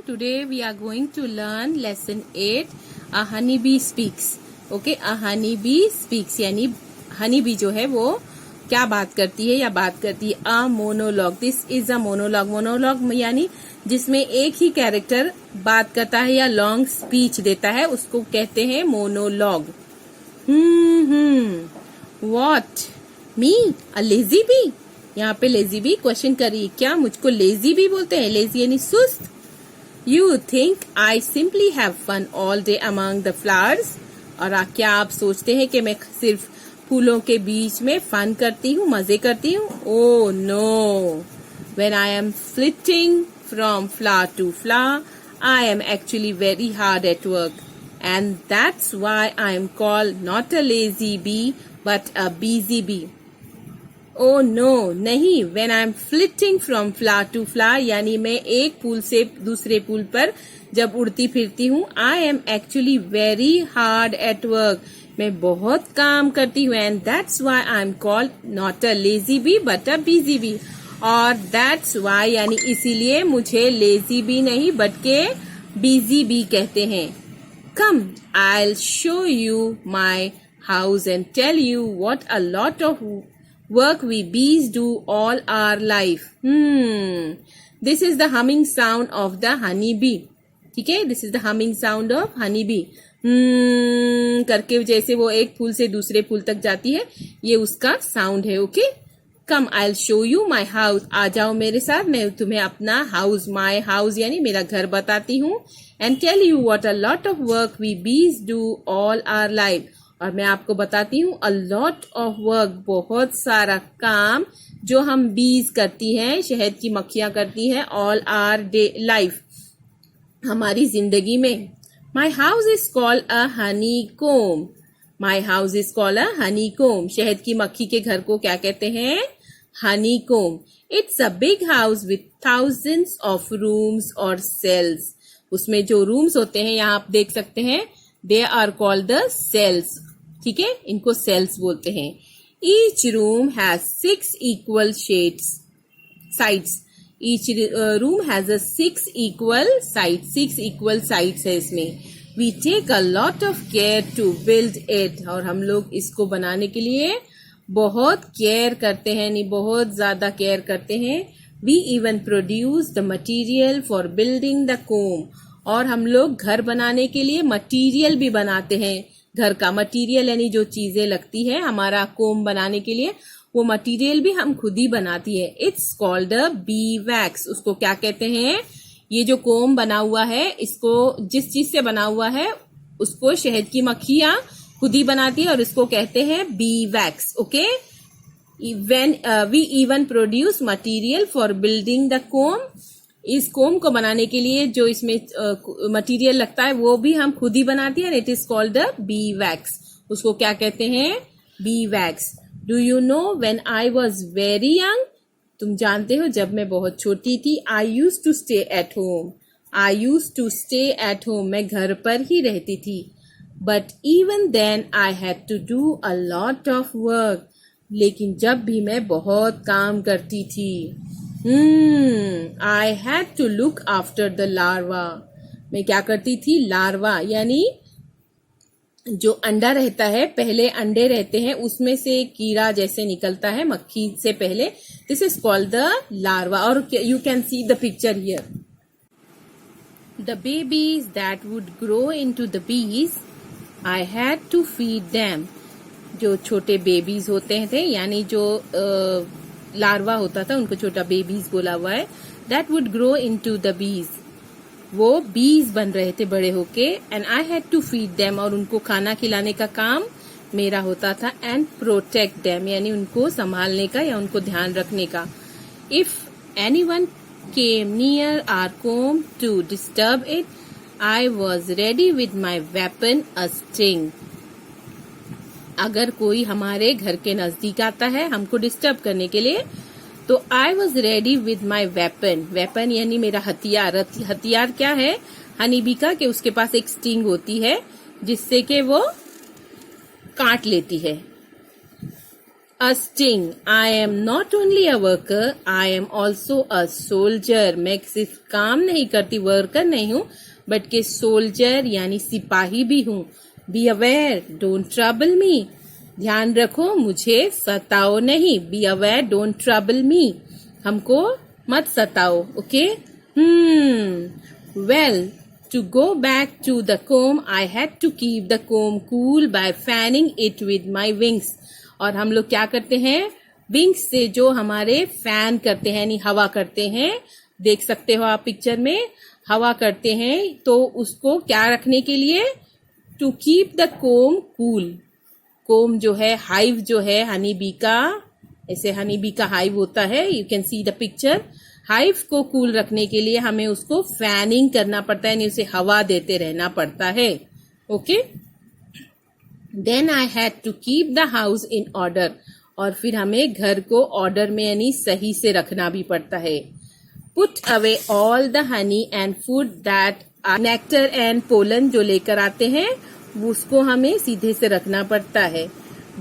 Today we are going to learn lesson 8. A honeybee speaks. Okay, a honeybee speaks यानी honeybee जो है वो क्या बात करती है या बात करती है. A monologue. This is a monologue. Monologue यानी जिसमें एक ही कैरेक्टर बात करता है या लॉन्ग स्पीच देता है उसको कहते हैं monologue. What? Me? A lazy bee? यहाँ पे लेजी बी क्वेश्चन करी, क्या मुझको लेजी बी बोलते हैं? लेजी यानी सुस्त. You think I simply have fun all day among the flowers. और क्या आप सोचते हैं कि मैं सिर्फ फूलों के बीच में फन करती हूँ, मजे करती हूँ? Oh no, when I am flitting from flower to flower I am actually very hard at work and that's why I'm called not a lazy bee but a busy bee. Oh no, नहीं. When I'm flitting from flower to flower यानी मैं एक फूल से दूसरे फूल पर जब उड़ती फिरती हूँ, I am actually very hard at work. मैं बहुत काम करती हूँ and that's why I'm called not a lazy bee but a busy bee. और that's why यानी इसीलिए मुझे lazy bee नहीं बल्कि busy bee कहते हैं. Come, I'll show you my house and tell you what a lot of work we bees do all our life. This is the humming sound of the honey bee. ठीक है, this is the humming sound of honey bee. करके जैसे वो एक फूल से दूसरे फूल तक जाती है, ये उसका साउंड है. Okay, come I will show you my house. आ जाओ मेरे साथ, मैं तुम्हें अपना हाउस, माई हाउस यानी मेरा घर बताती हूँ. And tell you what a lot of work we bees do all our life. और मैं आपको बताती हूँ अ लॉट ऑफ वर्क, बहुत सारा काम जो हम बीज करती हैं, शहद की मक्खियां करती हैं, ऑल आवर डे लाइफ, हमारी जिंदगी में. My house is called a honeycomb. My house is called a honeycomb. शहद की मक्खी के घर को क्या कहते हैं? Honeycomb. It's a big house with thousands of rooms और सेल्स. उसमें जो रूम्स होते हैं, यहाँ आप देख सकते हैं, they are called the cells. ठीक है, इनको सेल्स बोलते हैं. Each room has 6 equal sides. Each room has a 6 equal sides. 6 equal sides है इसमें. We take a lot of care to build it. और हम लोग इसको बनाने के लिए बहुत केयर करते हैं, नहीं बहुत ज्यादा केयर करते हैं. We even produce the material for building the comb. और हम लोग घर बनाने के लिए मटीरियल भी बनाते हैं. घर का मटीरियल यानी जो चीजें लगती है हमारा कोम बनाने के लिए, वो मटीरियल भी हम खुद ही बनाती है. It's called the bee wax. उसको क्या कहते हैं? ये जो कोम बना हुआ है, इसको जिस चीज से बना हुआ है उसको शहद की मक्खियां खुद ही बनाती है और इसको कहते हैं bee wax. Okay, when we even produce material for building the comb. इस कोम को बनाने के लिए जो इसमें मटेरियल लगता है वो भी हम खुद ही बनाती है. It is called the bee wax. उसको क्या कहते हैं? Bee wax. Do you know when I was very young. तुम जानते हो जब मैं बहुत छोटी थी, I use to stay at home. I use to stay at home. मैं घर पर ही रहती थी. But even then I had to do a lot of work. लेकिन जब भी मैं बहुत काम करती थी. आई had to look after the larva. मैं क्या करती थी? लार्वा यानी जो अंडा रहता है, पहले अंडे रहते हैं, उसमें से कीड़ा जैसे निकलता है मक्खी से पहले. This is called the larva. और you can see the picture here. The babies that would grow into the bees, I had to feed them. जो छोटे बेबीज होते थे यानी जो लार्वा होता था, उनको छोटा बेबीज बोला हुआ है. That would grow into the bees. वो बीज बन रहे थे बड़े होके. And I had to feed them. और उनको खाना खिलाने का काम मेरा होता था. एंड प्रोटेक्ट देम यानी उनको संभालने का या उनको ध्यान रखने का. If anyone came near our comb to disturb it, I was ready with my weapon a sting. अगर कोई हमारे घर के नजदीक आता है हमको डिस्टर्ब करने के लिए, तो आई was ready with my weapon. Weapon यानी मेरा हथियार. हथियार क्या है हनी बी का? कि उसके पास एक स्टिंग होती है जिससे कि वो काट लेती है. a sting. I am not only a worker, I am also a soldier. मैं सिर्फ काम नहीं करती, वर्कर नहीं हूँ, बट के सोल्जर यानी सिपाही भी हूँ. Be aware, don't trouble me. ध्यान रखो, मुझे सताओ नहीं. Be aware, don't trouble me. हमको मत सताओ, okay? Well, to go back to the comb, I had to keep the comb cool by fanning it with my wings. और हम लोग क्या करते हैं, विंग्स से जो हमारे फैन करते हैं यानी हवा करते हैं, देख सकते हो आप पिक्चर में, हवा करते हैं, तो उसको क्या रखने के लिए, to keep the comb cool. Comb जो है, हाइव जो है हनी बी का, ऐसे हनी बी का हाइव होता है, you can see the picture. Hive को कूल रखने के लिए हमें उसको फैनिंग करना पड़ता है, यानी उसे हवा देते रहना पड़ता है. Okay. Then I had to keep the house in order. और फिर हमें घर को ऑर्डर में यानी सही से रखना भी पड़ता है. Put away all the honey and food that nectar and pollen जो लेकर आते हैं, उसको हमें सीधे से रखना पड़ता है.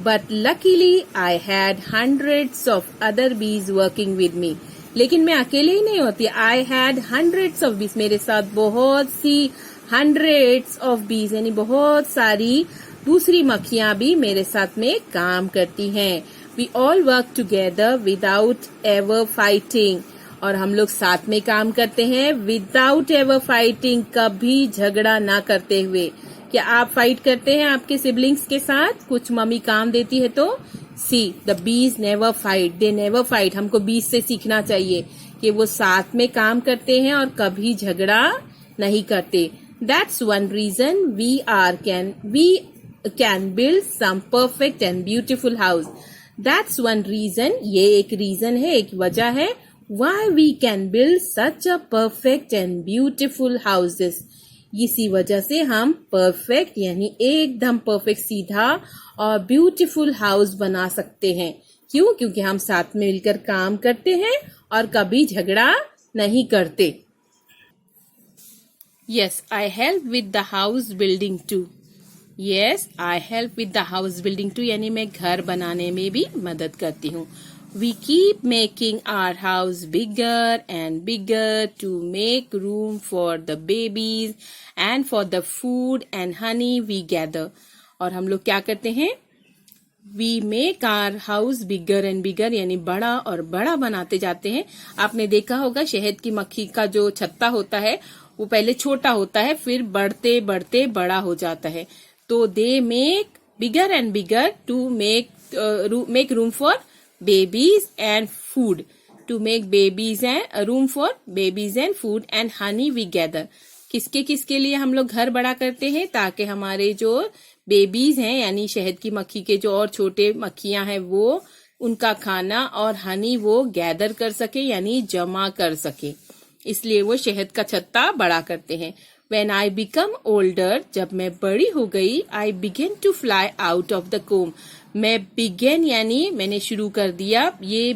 But luckily I had hundreds of other बीज वर्किंग विद मी. लेकिन मैं अकेले ही नहीं होती. आई हैड हंड्रेड्स ऑफ बीज, मेरे साथ बहुत सी हंड्रेड्स ऑफ बीज यानी बहुत सारी दूसरी मक्खियां भी मेरे साथ में काम करती हैं. We all work together without ever fighting. और हम लोग साथ में काम करते हैं विदाउट एवर फाइटिंग, कभी झगड़ा ना करते हुए. क्या आप फाइट करते हैं आपके सिबलिंग्स के साथ? कुछ मम्मी काम देती है तो see the bees never fight, they never fight. हमको बीज से सीखना चाहिए कि वो साथ में काम करते हैं और कभी झगड़ा नहीं करते. That's one reason we can build some perfect and beautiful house. That's one reason, ये एक रीजन है, एक वजह है, why we can build such a perfect and beautiful houses. इसी वजह से हम परफेक्ट यानी एकदम परफेक्ट, सीधा और ब्यूटीफुल हाउस बना सकते हैं. क्यों? क्योंकि हम साथ में मिलकर काम करते हैं और कभी झगड़ा नहीं करते. Yes, I help with the house building too. Yes, I help with the house building too. यानी मैं घर बनाने में भी मदद करती हूँ. We keep making our house bigger and bigger to make room for the babies and for the food and honey we gather. और हम लोग क्या करते हैं, We make our house bigger and bigger यानी बड़ा और बड़ा बनाते जाते हैं. आपने देखा होगा शहद की मक्खी का जो छत्ता होता है वो पहले छोटा होता है, फिर बढ़ते बढ़ते बड़ा हो जाता है. तो they make bigger and bigger to make room for babies and food, to make babies and room for babies and food and honey we gather. किसके किसके लिए हम लोग घर बड़ा करते हैं? ताकि हमारे जो बेबीज हैं यानी शहद की मक्खी के जो और छोटे मक्खियां हैं वो उनका खाना और हनी वो गैदर कर सके यानी जमा कर सके, इसलिए वो शहद का छत्ता बड़ा करते हैं. When I become older, जब मैं बड़ी हो गई, I began to fly out of the comb. मैं begin यानी मैंने शुरू कर दिया, ये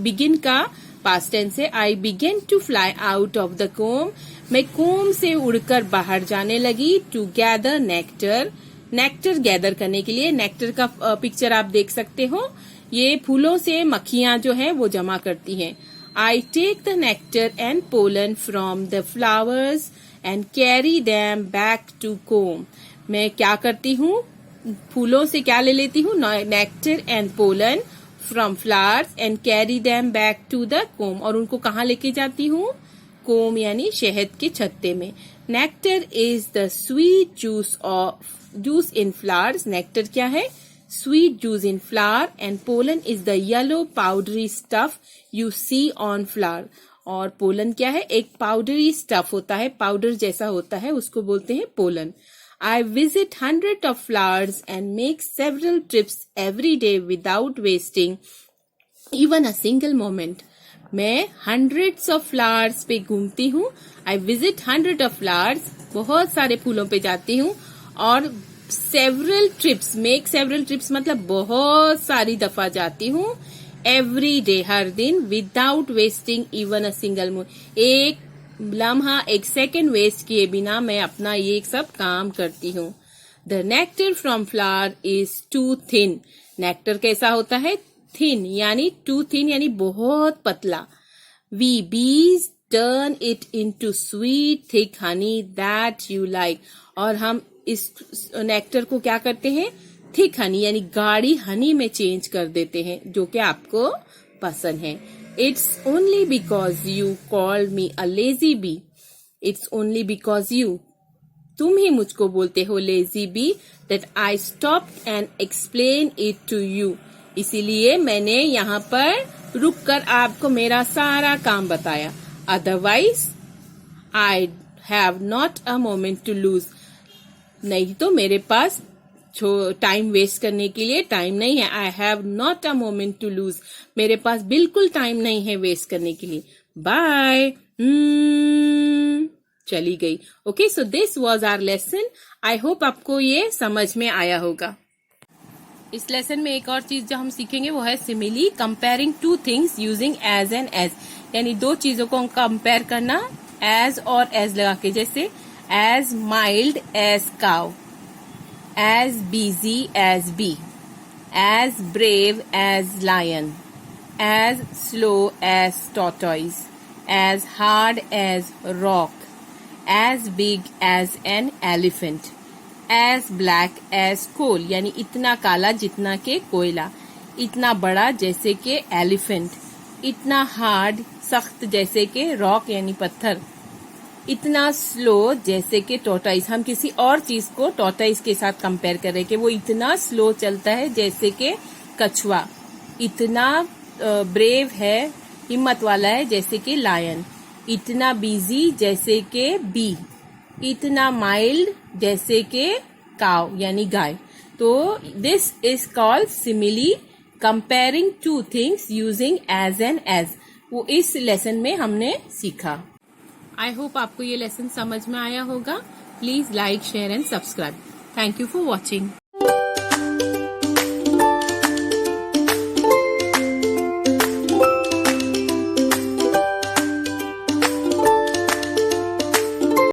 begin का past tense है. I began to fly out of the comb. मैं comb से उड़कर बाहर जाने लगी. To gather nectar. Nectar gather करने के लिए. नेक्टर का पिक्चर आप देख सकते हो. ये फूलों से मक्खियां जो है वो जमा करती हैं. I take the nectar and pollen from the flowers and carry them back to comb. मैं क्या करती हूँ, फूलों से क्या ले लेती हूँ, nectar and pollen from flowers and carry them back to the comb. और उनको कहाँ लेके जाती हूँ, comb यानी शहद के छत्ते में. Nectar is the sweet juice in flowers. Nectar क्या है, sweet juice in flower, and pollen is the yellow powdery stuff you see on flower. और पोलन क्या है, एक पाउडरी स्टफ होता है, पाउडर जैसा होता है, उसको बोलते हैं pollen. I visit hundreds of flowers and make several trips every day without wasting even a single moment. मैं hundreds of flowers पे घूमती हूँ. I visit hundreds of flowers, बहुत सारे फूलों पे जाती हूँ. और several trips, make several trips मतलब बहुत सारी दफा जाती हूँ. Every day, हर दिन, without wasting even a single moment. एक लम्हा, एक सेकंड वेस्ट किए बिना मैं अपना ये सब काम करती हूँ. The nectar from flower is too thin. Nectar कैसा होता है, थिन यानी टू थिन यानी बहुत पतला. वी बीज turn it into sweet thick Honey that you like. और हम इस नेक्टर को क्या करते हैं, थिक हनी यानी गाढ़ी हनी में चेंज कर देते हैं जो कि आपको पसंद है. It's only because you called me a lazy bee. It's only because you, तुम ही मुझको बोलते हो lazy bee, that I stopped and explain it to you. इसीलिए मैंने यहाँ पर रुककर आपको मेरा सारा काम बताया. Otherwise I have not a moment to lose. नहीं तो मेरे पास टाइम वेस्ट करने के लिए टाइम नहीं है. I have not a moment to lose. मेरे पास बिल्कुल टाइम नहीं है वेस्ट करने के लिए. बाय. चली गई. Okay, so this was our lesson. I hope आपको ये समझ में आया होगा. इस लेसन में एक और चीज जो हम सीखेंगे वो है simile, comparing two things using as and as. यानी दो चीजों को कंपेयर करना एज और एज लगा के. जैसे as mild as cow, as busy as bee, as brave as lion, as slow as tortoise, as hard as rock, as big as an elephant, as black as coal यानी इतना काला जितना के कोयला, इतना बड़ा जैसे के एलिफेंट, इतना हार्ड सख्त जैसे के रॉक यानी पत्थर, इतना स्लो जैसे कि टॉर्टाइस. हम किसी और चीज को टॉर्टाइस के साथ कंपेयर कर रहे हैं कि वो इतना स्लो चलता है जैसे कि कछुआ, इतना ब्रेव है, हिम्मत वाला है जैसे कि लायन, इतना बिजी जैसे कि बी, इतना माइल्ड जैसे कि काव यानी गाय. तो this is called simile, comparing two things using as and as. वो इस लेसन में हमने सीखा. आई होप आपको ये लेसन समझ में आया होगा. Please like, share and subscribe. Thank you for watching.